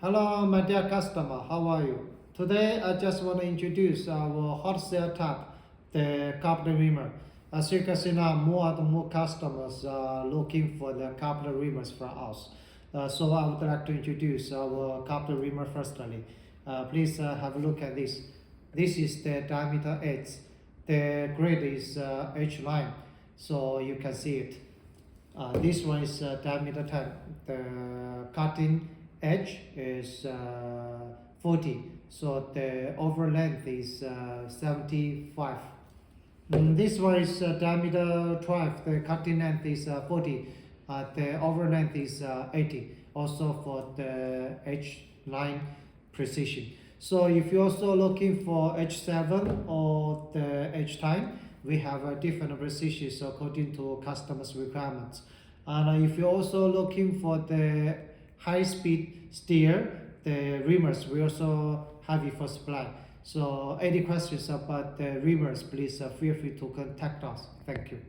Hello, my dear customer. How are you? Today, I just want to introduce our hot sale tab, the Carbide Reamer. As you can see now, more and more customers are looking for the Carbide Reamers from us. So I would like to introduce our Carbide Reamer firstly. Please have a look at this. This is the diameter 8. The grade is H9, so you can see it. This one is diameter 10. The cutting edge is 40, so the over length is 75. This one is diameter 12. The cutting length is 40. The over length is 80. Also for the H9 precision. So if you're also looking for H7 or the H10, we have different precisions according to customers' requirements. And if you're also looking for the high-speed steer, the reamers, we also have it for supply. So any questions about the reamers, please feel free to contact us. Thank you.